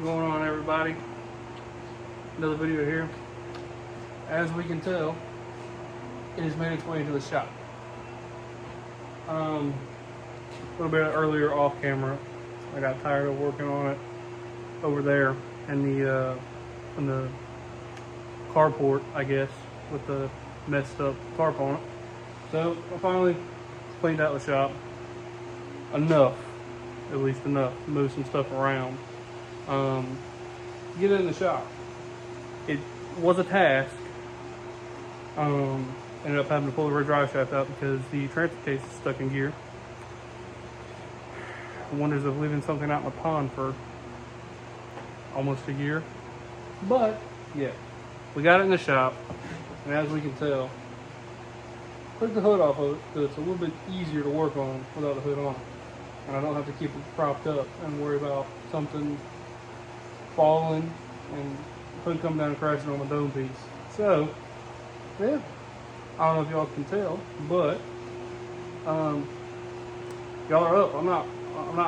What's going on, everybody? Another video here. As we can tell, it has made its way into the shop. A little bit earlier off camera, I got tired of working on it over there in the carport, I guess, with the messed up tarp on it. So I finally cleaned out the shop enough, at least enough, to move some stuff around. Get it in the shop. It was a task. Ended up having to pull the rear drive shaft out because the transfer case is stuck in gear. Wonders of leaving something out in the pond for almost a year. But yeah, we got it in the shop, and as we can tell, took the hood off of it because it's a little bit easier to work on without the hood on, and I don't have to keep it propped up and worry about something falling and hood coming down and crashing on the dome piece. So yeah, I don't know if y'all can tell, but y'all are up. I'm not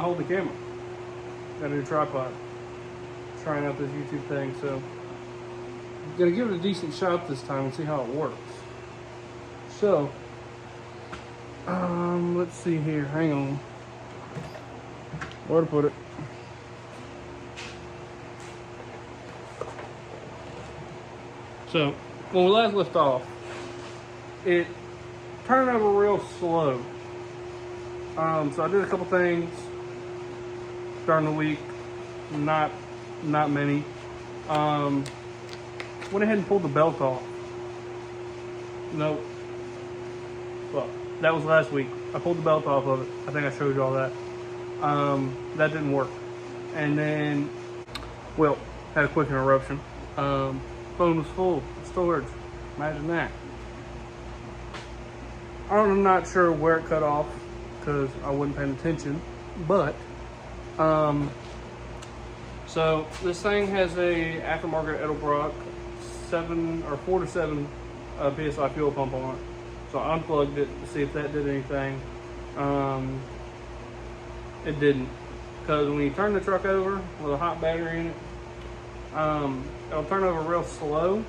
holding the camera. Got a new tripod. Trying out this YouTube thing, so I'm gonna give it a decent shot this time and see how it works. So, let's see here. Hang on. Where to put it? So, when we last left off, it turned over real slow. So I did a couple things during the week, not many. Went ahead and pulled the belt off. Nope. Well, that was last week. I pulled the belt off of it. I think I showed you all that. That didn't work. And then, well, had a quick interruption. Phone was full of storage. Imagine that. I'm not sure where it cut off because I wasn't paying attention, but so this thing has a aftermarket Edelbrock 4 to 7 PSI fuel pump on it. So I unplugged it to see if that did anything. It didn't, because when you turn the truck over with a hot battery in it, it'll turn over real slow,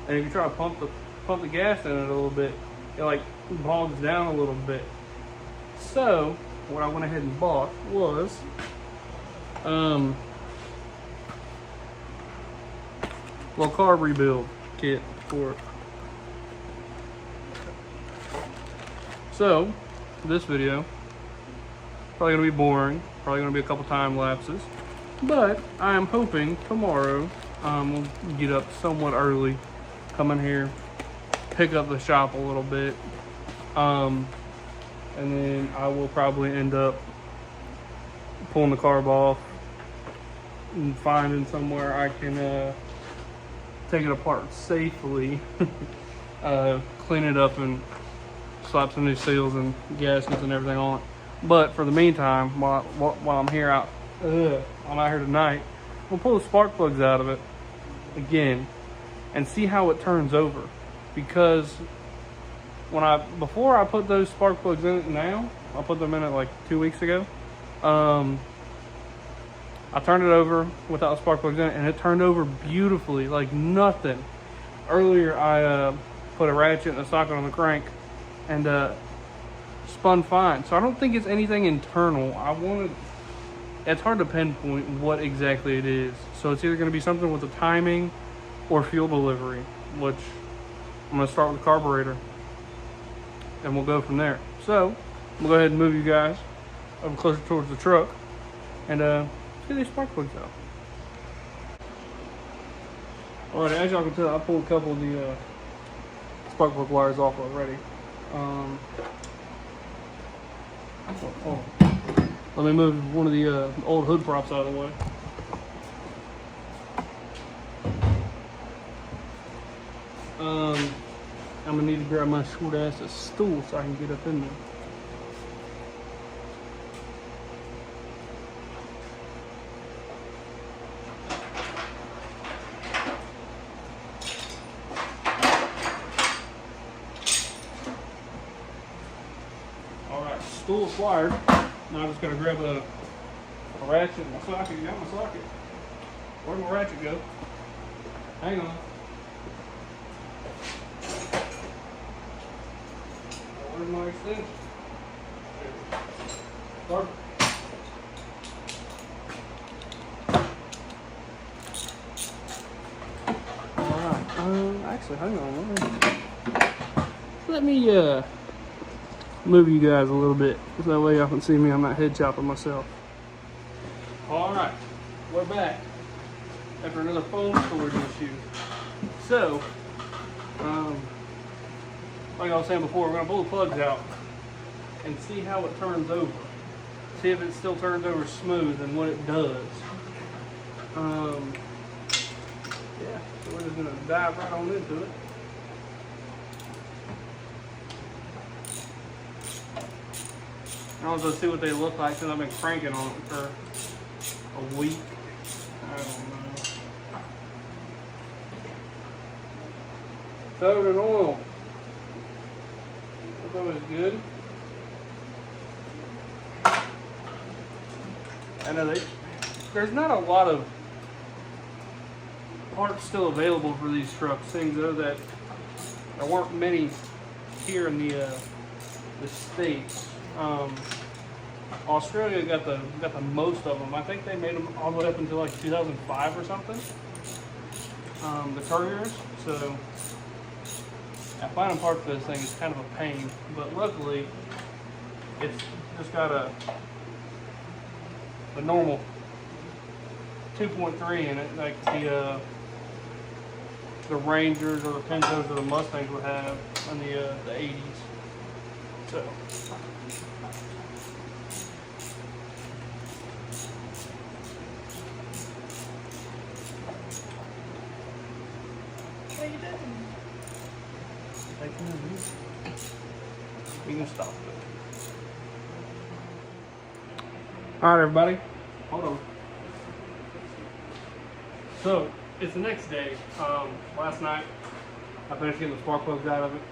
and if you try to pump the gas in it a little bit, it like bogs down a little bit. So what I went ahead and bought was little carb rebuild kit for it. So this video probably gonna be boring, probably gonna be a couple time lapses, but I am hoping tomorrow we'll get up somewhat early, come in here, pick up the shop a little bit, and then I will probably end up pulling the carb off and finding somewhere I can take it apart safely, clean it up and slap some new seals and gaskets and everything on it. But for the meantime, while I'm here I'm out here tonight, we'll pull the spark plugs out of it again and see how it turns over. Because before I put those spark plugs in it now, I put them in it like 2 weeks ago. I turned it over without spark plugs in it, and it turned over beautifully, like nothing. Earlier, I put a ratchet and a socket on the crank, and spun fine. So I don't think it's anything internal. It's hard to pinpoint what exactly it is. So it's either going to be something with the timing or fuel delivery, which I'm going to start with the carburetor, and we'll go from there. So I'm going to go ahead and move you guys over closer towards the truck, and get these spark plugs out. Alright, as y'all can tell, I pulled a couple of the spark plug wires off already. Let me move one of the old hood props out of the way. I'm gonna need to grab my short ass a stool so I can get up in there. Stool is wired. Now I just gotta grab a ratchet and my socket. Got my socket. Where'd my ratchet go? Hang on. Where's my extension? Start. Alright, actually, hang on. Let me move you guys a little bit, so that way y'all can see me. I'm not head chopping myself. Alright, we're back after another phone storage issue. So, like I was saying before, we're going to pull the plugs out and see how it turns over. See if it still turns over smooth and what it does. Yeah, so we're just going to dive right on into it. I'll just see what they look like since I've been cranking on it for a week. I don't know. Covered in oil. That's always good. I know there's not a lot of parts still available for these trucks, seeing though that there weren't many here in the States. Australia got the most of them. I think they made them all the way up until like 2005 or something. The couriers. So finding parts for this thing is kind of a pain, but luckily it's just got a normal 2.3 in it, like the Rangers or the Pintos or the Mustangs would have in the 80s. So. What are you doing? We can stop it. Alright everybody, hold on. So, it's the next day. Last night, I finished getting the spark plugs out of it.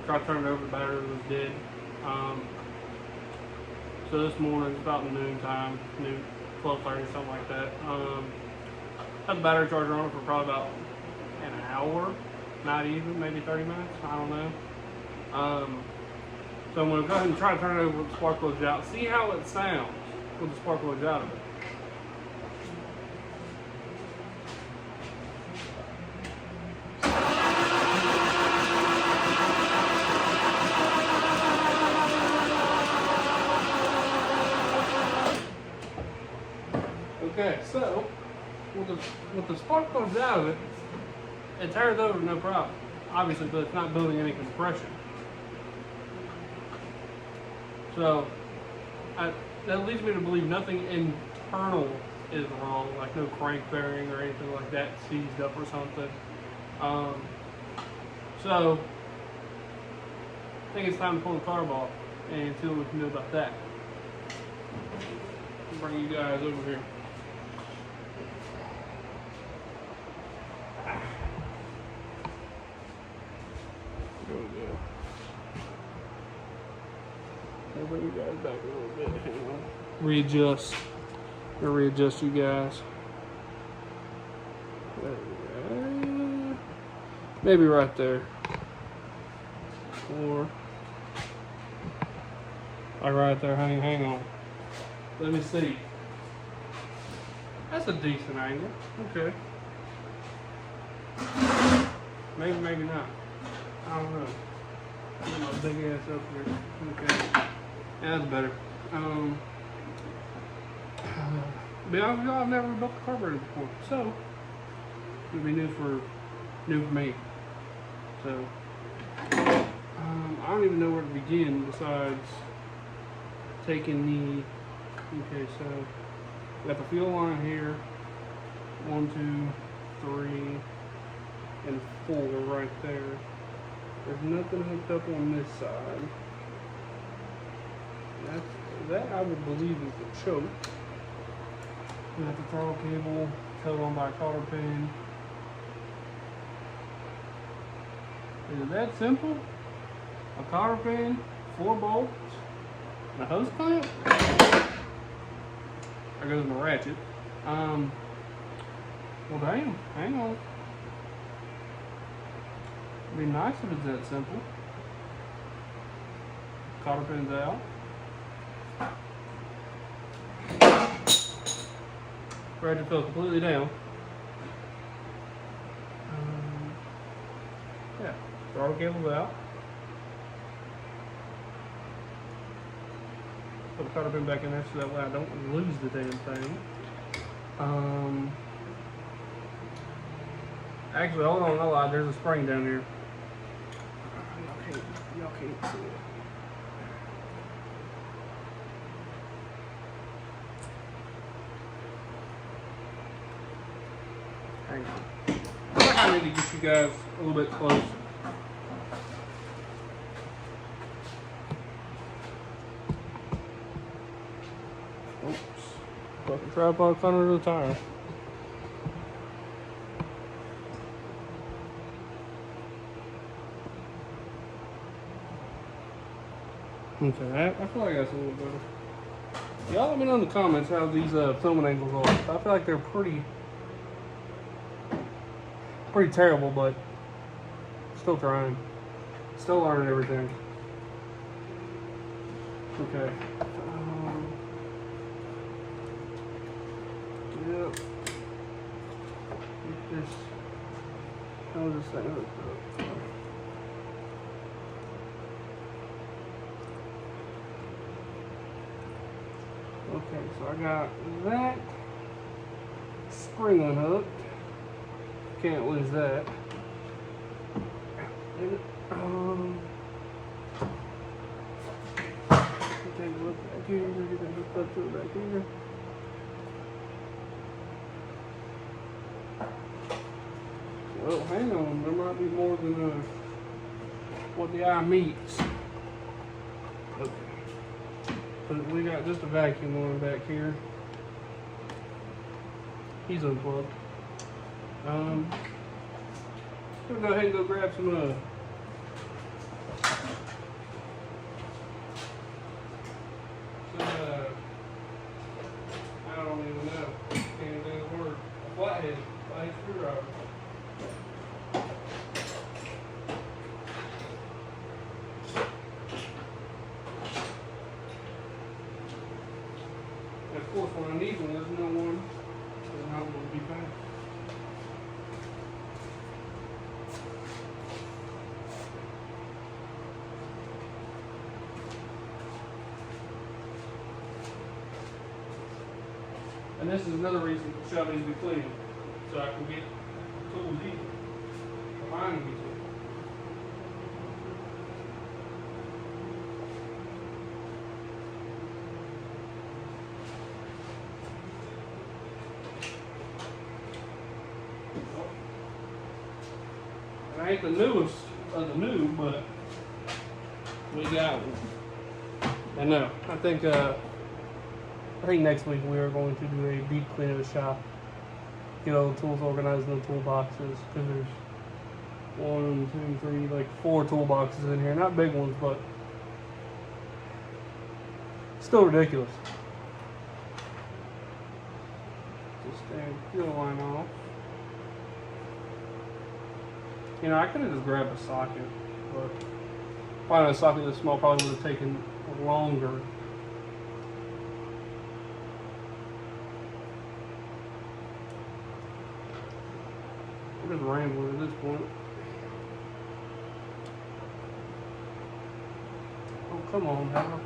Tried to turn it over, the battery was dead. So this morning, it's about noon time, 12:30, something like that. Had the battery charger on it for probably about an hour, not even, maybe 30 minutes, I don't know. So I'm going to go ahead and try to turn it over with the spark plugs out, see how it sounds with the spark plugs out of it. Okay, so with the spark plugs out of it, it turns over no problem. Obviously, but it's not building any compression. So that leads me to believe nothing internal is wrong, like no crank bearing or anything like that seized up or something. So I think it's time to pull the carb off and see what we can do about that. I'll bring you guys over here. I'll bring you guys back a little bit. Hang on. Readjust. I'll readjust you guys. There we go. Maybe right there. Or right there. Hang on. Let me see. That's a decent angle. Okay. Maybe, maybe not. I don't know. Get my big ass up here. Okay. Yeah, that's better. But I've never built a carburetor before, so it'll be new for me. So I don't even know where to begin besides taking the. Okay, so we got the fuel line here. 1, 2, 3, and 4 right there. There's nothing hooked up on this side. That I would believe is the choke. We got the throttle cable held on by a cotter pin. Is it that simple? A cotter pin, 4 bolts, and a hose clamp? There goes my ratchet. Well, damn. Hang on. It'd be nice if it's that simple. Cotter pins out. Ratchet fell completely down. Yeah, throttle cable's out. Put the cotter pin back in there so that way I don't lose the damn thing. Actually, hold on, no lie, there's a spring down here. Y'all can't see it. Hang on. I need to get you guys a little bit closer. Oops. Fucking tripod caught under the tire. Okay, I feel like that's a little better. Y'all let me know in the comments how these filming angles are. I feel like they're pretty terrible, but still trying. Still learning everything. Okay. Yep. Get this. How does this thing hook up? Okay, so I got that spring unhooked. Can't lose that. And, take a look back here. Get that hooked up to it back here. Well, hang on. There might be more than what the eye meets. Okay. We got just a vacuum on back here. He's unplugged. We'll go ahead and go grab some I don't even know. Can't do the word. A flathead screwdriver. Of course, when I need one, there's no one. There's not going to be found. And this is another reason the shop needs to be clean, so I can get tools easy. Mine can be clean. I ain't the newest of the new, but we got one. And no, I think next week we are going to do a deep clean of the shop. Get all the tools organized in the toolboxes, because there's 1, 2, 3, like 4 toolboxes in here. Not big ones, but still ridiculous. Just peel the line off. You know, I could have just grabbed a socket, but finding a socket this small probably would have taken longer. I'm just rambling at this point. Oh, come on, Hal.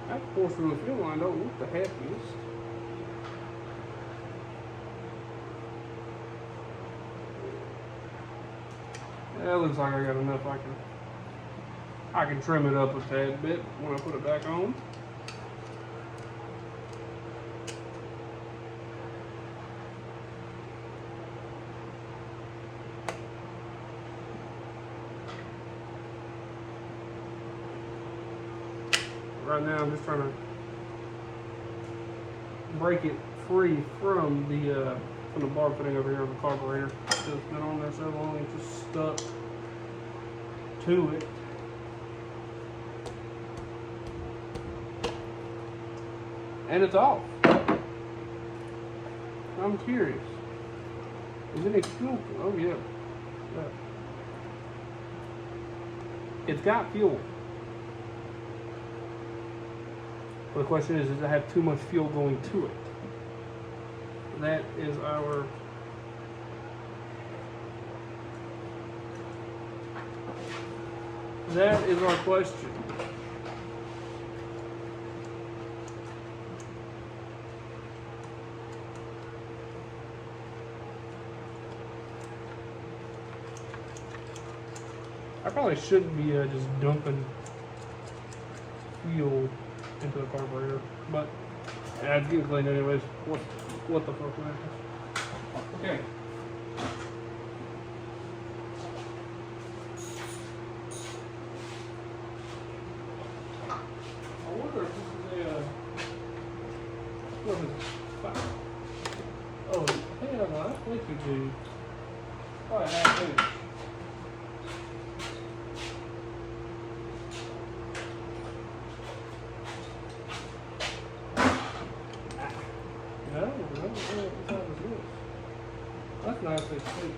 That portion of the fuel line don't look the happiest. Yeah, it looks like I got enough. I can trim it up a tad bit when I put it back on. Right now I'm just trying to break it free from the from the bar fitting over here on the carburetor. It's been on there so long, it's just stuck to it. And it's off. I'm curious. Is it a fuel? Oh yeah. It's got fuel. But the question is, does it have too much fuel going to it? That is our question. I probably shouldn't be just dumping fuel into the carburetor, but I'd get it cleaned anyways. What the fuck, man? Okay. I wonder if this is what is it? Oh, hell no, I think it could be probably half inch. That's nicely sweet.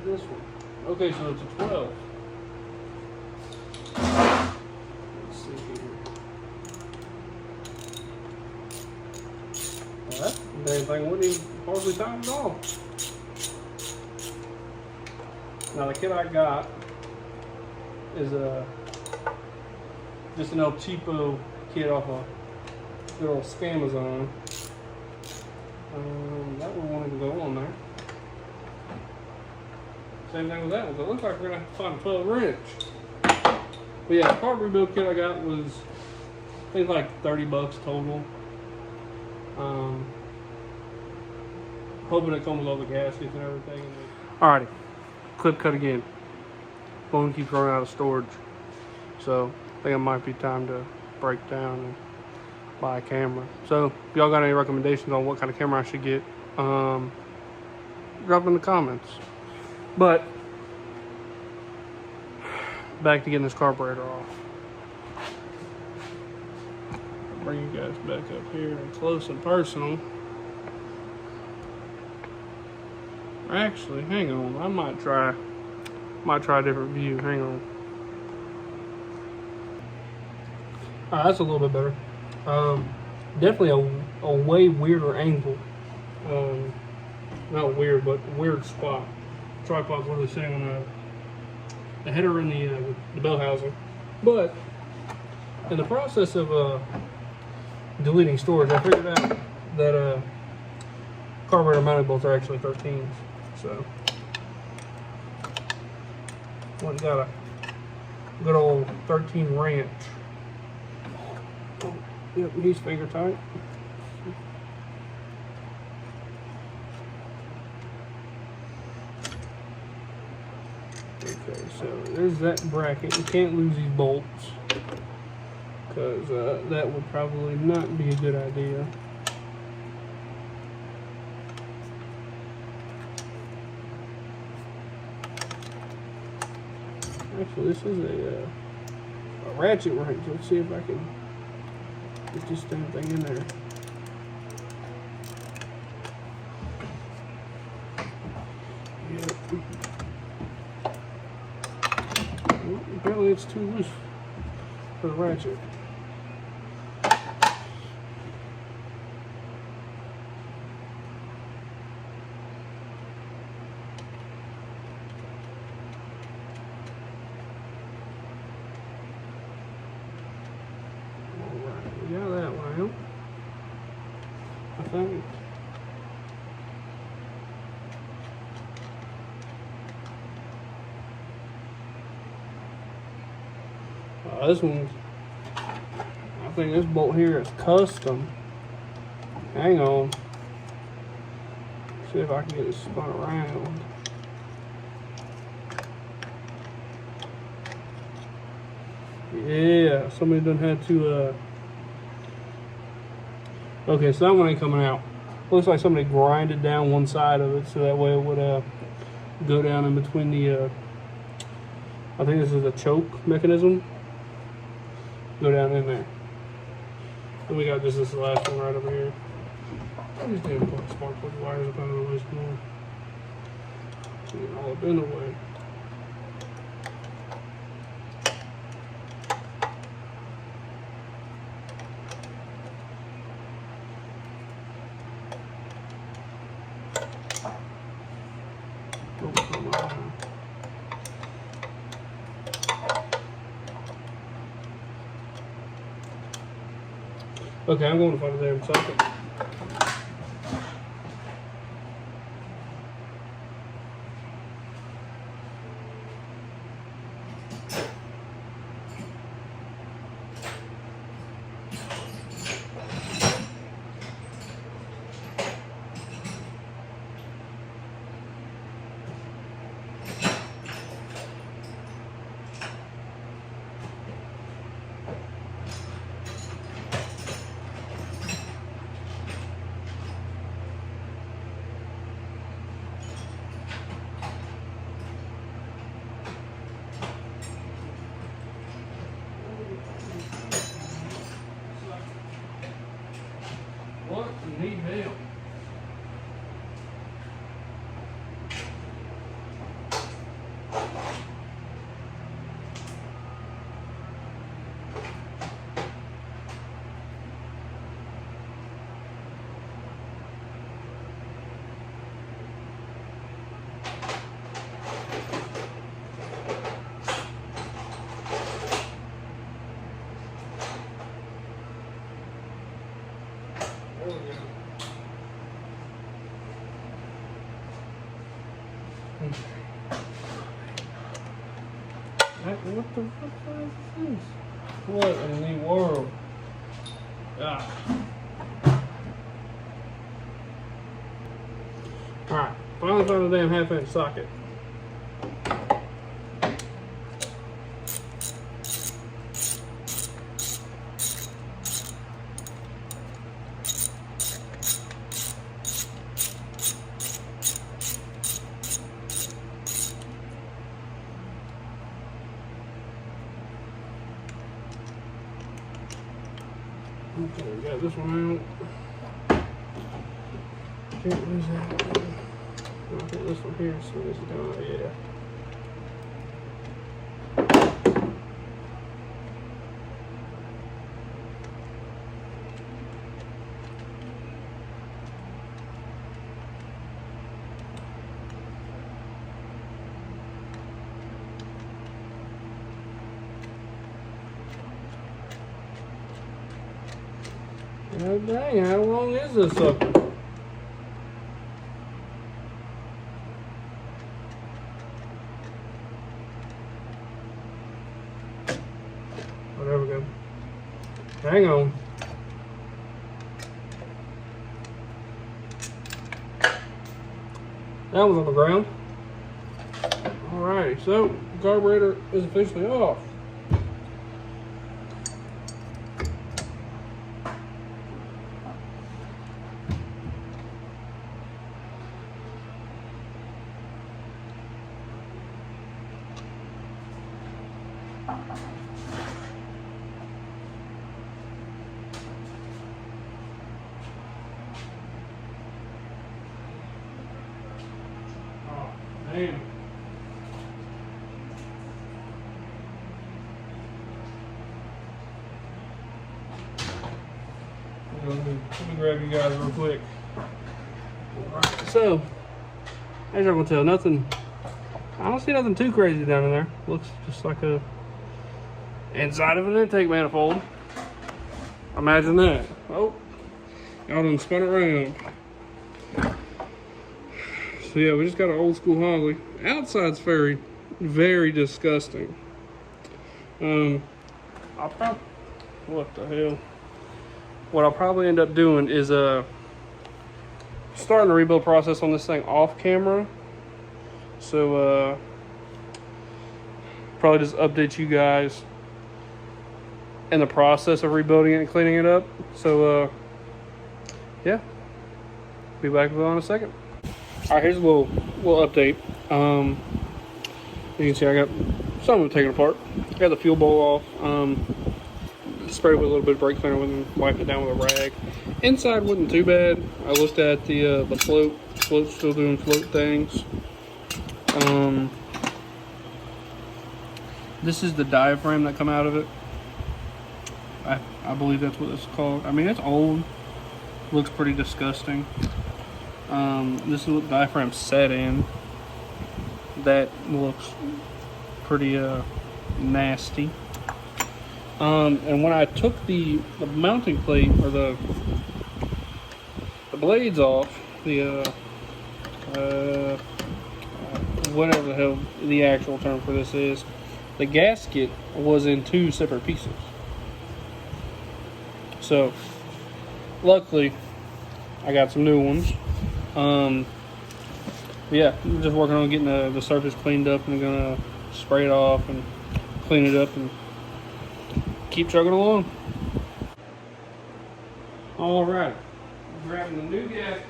This one. Okay, so it's a 12. Let's see here. Well, that dang thing wouldn't even hardly time at all. Now the kit I got is just an El Cheapo kit off a good old Scamazon. That one wanted to go on there. Same thing with that one. So it looks like we're gonna have to find a 12 wrench. But yeah, the part rebuild kit I got was I think like 30 bucks total. Hoping it comes with all the gaskets and everything. Alrighty, clip cut again. Phone keeps running out of storage, so I think it might be time to break down and buy a camera. So if y'all got any recommendations on what kind of camera I should get, drop in the comments. But back to getting this carburetor off. Bring you guys back up here and close and personal. Actually, hang on, I might try a different view. Hang on. Alright, that's a little bit better. Definitely a way weirder angle. Not weird, but weird spot. Tripod's literally sitting on the header in the bell housing. But in the process of deleting storage, I figured out that carburetor mounting bolts are actually 13s. So one got a good old 13 wrench. Oh, yep, he's finger tight. Okay, so there's that bracket. You can't lose these bolts because that would probably not be a good idea. Actually, this is a ratchet wrench. Let's see if I can get this damn thing in there. Yep. Well, apparently it's too loose for the ratchet. Yeah, that one. I think. This one's. I think this bolt here is custom. Hang on. See if I can get it spun around. Yeah, somebody done had to, okay, so that one ain't coming out. Looks like somebody grinded down one side of it so that way it would, go down in between the, I think this is a choke mechanism. Go down in there. And we got just this last one right over here. These damn spark plug wires up out of the way some more. Getting all up in the way. Okay, I'm going to find a damn socket. What? You need help. What the fuck is this? What in the world? Ah. Alright, finally found a damn half-inch socket. Okay, we got this one out. Can't lose that one. I'll get this one here so this is down. Yeah. God dang, how long is this sucker? Oh, there we go. Hang on. That was on the ground. Alrighty, so carburetor is officially off. Damn. Let me grab you guys real quick. Alright, so, as y'all can tell, nothing, I don't see nothing too crazy down in there. Looks just like a inside of an intake manifold. Imagine that. Oh, y'all done spun it around. So yeah, we just got an old school Holley. Outside's very, very disgusting. I'll probably, what the hell? What I'll probably end up doing is starting the rebuild process on this thing off camera. So probably just update you guys in the process of rebuilding it and cleaning it up. So, yeah, be back with it in a second. All right, here's a little update. You can see I got some of it taken apart. I got the fuel bowl off. Sprayed with a little bit of brake cleaner and wiped it down with a rag. Inside wasn't too bad. I looked at the float. Float's still doing float things. This is the diaphragm that come out of it. I believe that's what it's called. I mean, it's old. Looks pretty disgusting. This is what the diaphragm set in. That looks pretty nasty. And when I took the mounting plate or the blades off, whatever the hell the actual term for this is, the gasket was in 2 separate pieces. So, luckily, I got some new ones. Yeah, I'm just working on getting the surface cleaned up, and I'm gonna spray it off and clean it up and keep chugging along. All right, I'm grabbing the new gasket.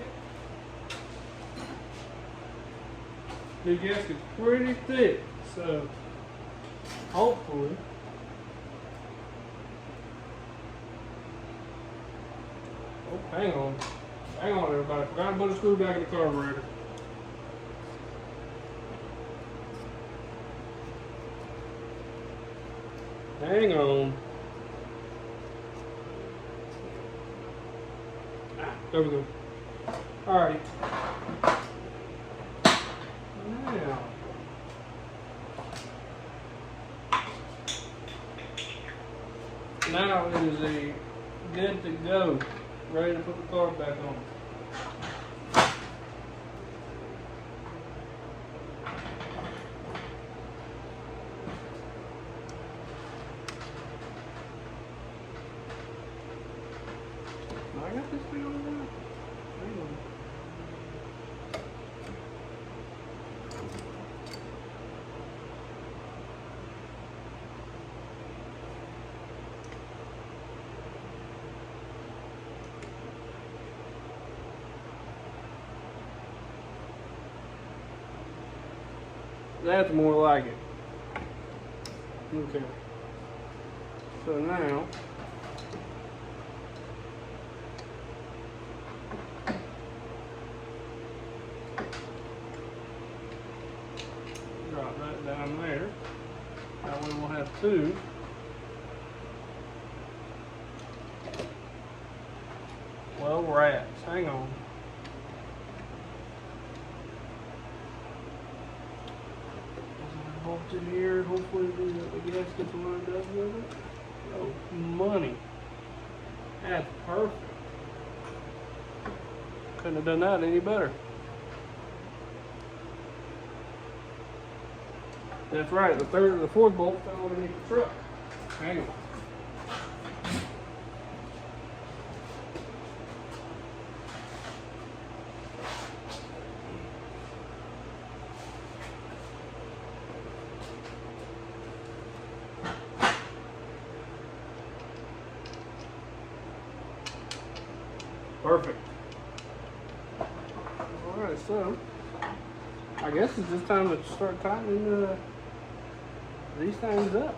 New gasket's pretty thick, so hopefully hang on everybody. Forgot to put a screw back in the carburetor. Hang on. There we go. Alright. Now it is a good to go. Ready to put the carb back on. I got this thing on now. Hang on. That's more like it. Okay. So now, drop that down there. That way we'll have 2. Well, rats. Hang on. Bolted here. Hopefully the gasket's lined up with it. Oh, money. That's perfect. Couldn't have done that any better. That's right, the 4th bolt fell underneath the truck. Hang on. Perfect. Alright, so I guess it's just time to start tightening these things up.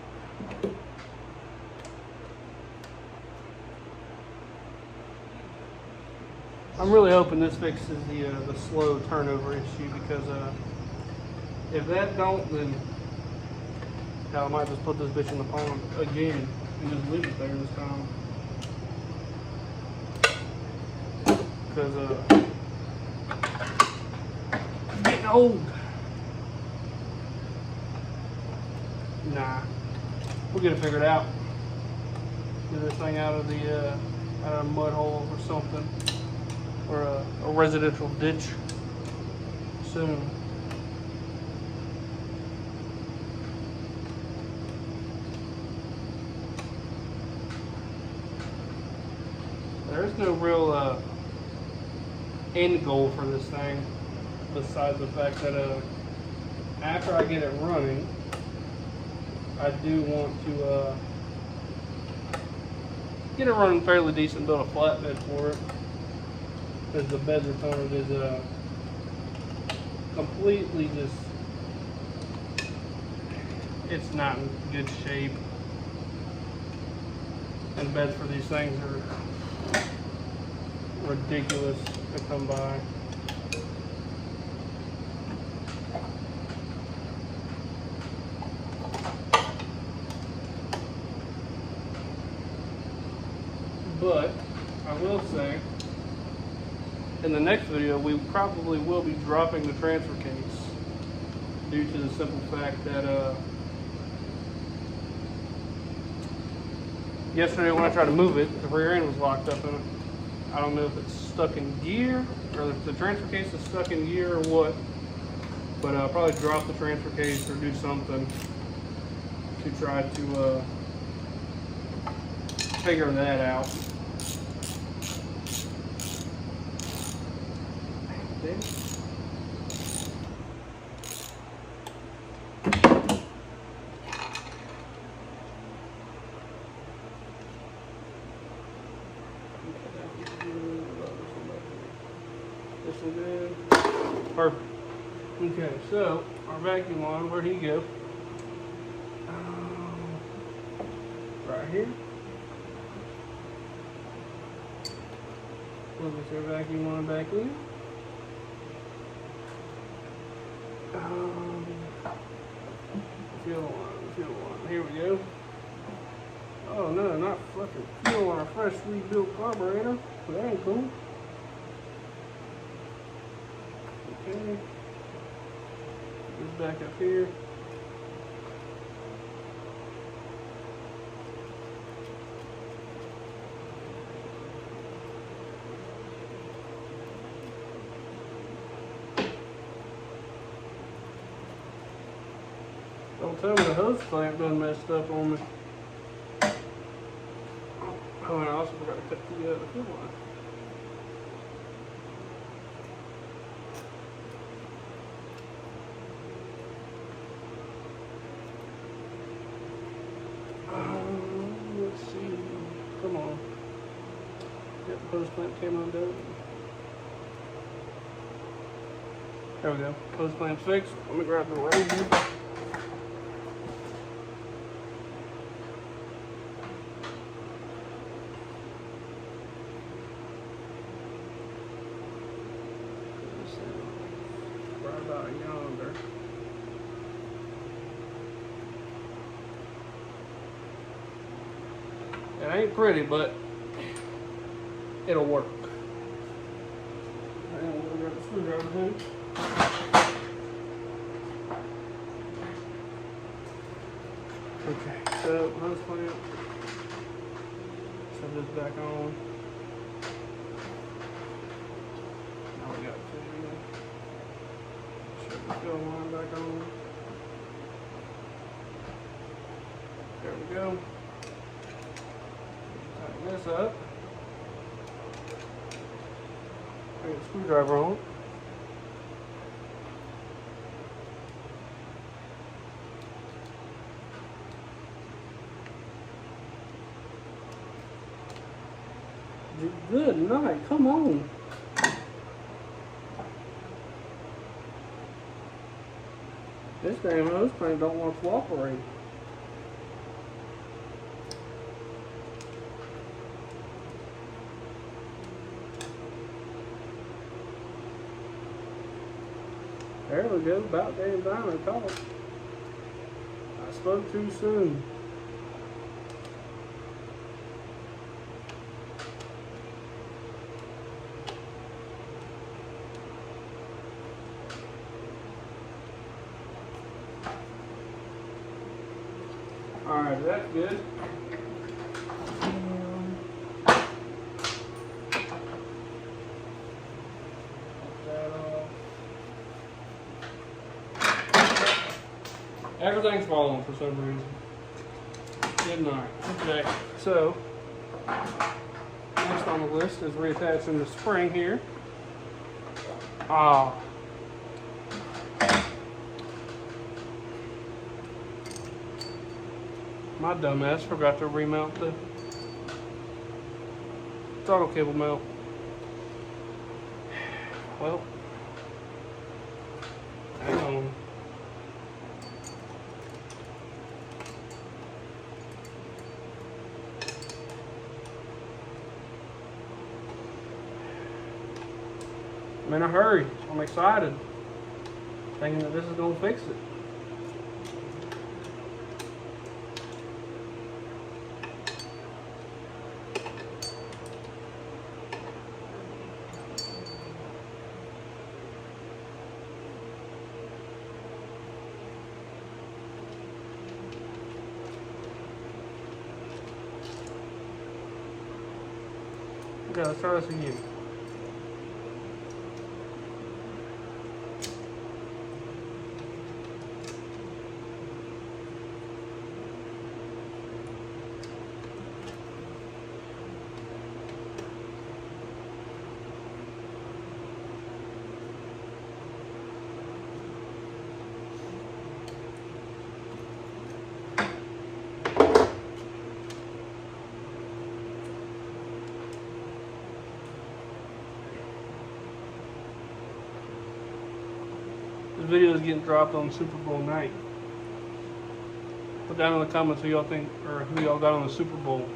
I'm really hoping this fixes the slow turnover issue, because if that don't, then hell, I might just put this bitch in the pond again and just leave it there this time. Because it's getting old. Nah, we'll get it figured out. Get this thing out of a mud hole or something, or a residential ditch soon. There's no real end goal for this thing, besides the fact that after I get it running, I do want to get it running fairly decent, build a flatbed for it. Because the bed return is completely just, it's not in good shape. And beds for these things are ridiculous to come by. But I will say, in the next video, we probably will be dropping the transfer case due to the simple fact that yesterday when I tried to move it, the rear end was locked up in it. I don't know if it's stuck in gear or if the transfer case is stuck in gear or what, but I'll probably drop the transfer case or do something to try to figure that out. This one good. Perfect. Okay, so our vacuum line, where'd he go? Right here. Plug this our vacuum line back in. Fuel line. Here we go. Oh no, not fucking fuel on our fresh rebuilt carburetor. But that ain't cool. Okay. This back up here. Don't tell me the hose clamp done messed up on me. Oh, and I also forgot to cut the fuel line. Let's see. Come on. Yep, the hose clamp came undone. There we go. Hose clamp's fixed. Let me grab the razor. Right about yonder. It ain't pretty, but it'll work. And we'll grab the screwdriver in. Okay, so hose clamp. Set this back on. Now we got to shut the fuel line back on. There we go. Tighten this up. Bring the screwdriver on. Good night, come on. This damn hose clamp don't want to cooperate. There we go, about damn time I talked. I spoke too soon. Alright, that's good. Everything's falling for some reason. Good night. Okay, so next on the list is reattaching the spring here. My dumbass forgot to remount the throttle cable mount. Well, hang on. I'm in a hurry. I'm excited, thinking that this is gonna fix it. Okay, let's try this again. This video is getting dropped on Super Bowl night. Put down in the comments who y'all think, or who y'all got on the Super Bowl.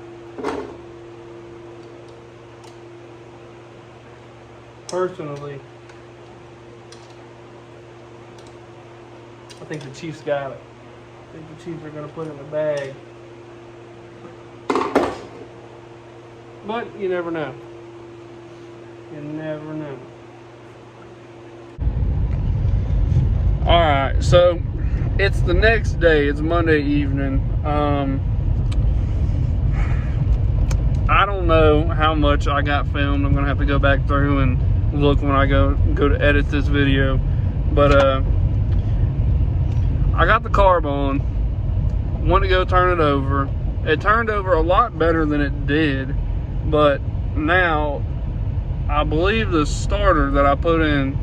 Personally, I think the Chiefs got it. I think the Chiefs are going to put it in the bag. But you never know. You never know. Alright, so it's the next day. It's Monday evening. I don't know how much I got filmed. I'm going to have to go back through and look when I go to edit this video. But I got the carb on. Went to go turn it over. It turned over a lot better than it did. But now, I believe the starter that I put in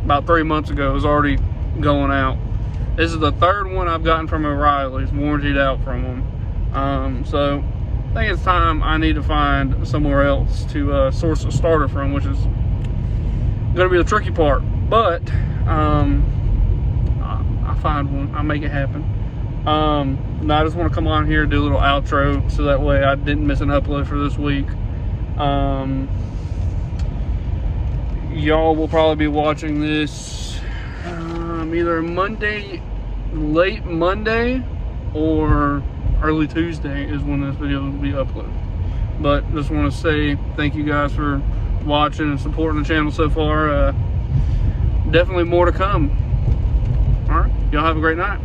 about 3 months ago is already going out. This is the third one I've gotten from O'Reilly's, warrantied out from them. So I think it's time I need to find somewhere else to source a starter from, which is going to be the tricky part. But I'll find one. I'll make it happen. Now I just want to come on here and do a little outro so that way I didn't miss an upload for this week. Y'all will probably be watching this either Monday, late Monday, or early Tuesday is when this video will be uploaded. But just want to say thank you guys for watching and supporting the channel so far. Definitely more to come. All right, y'all have a great night.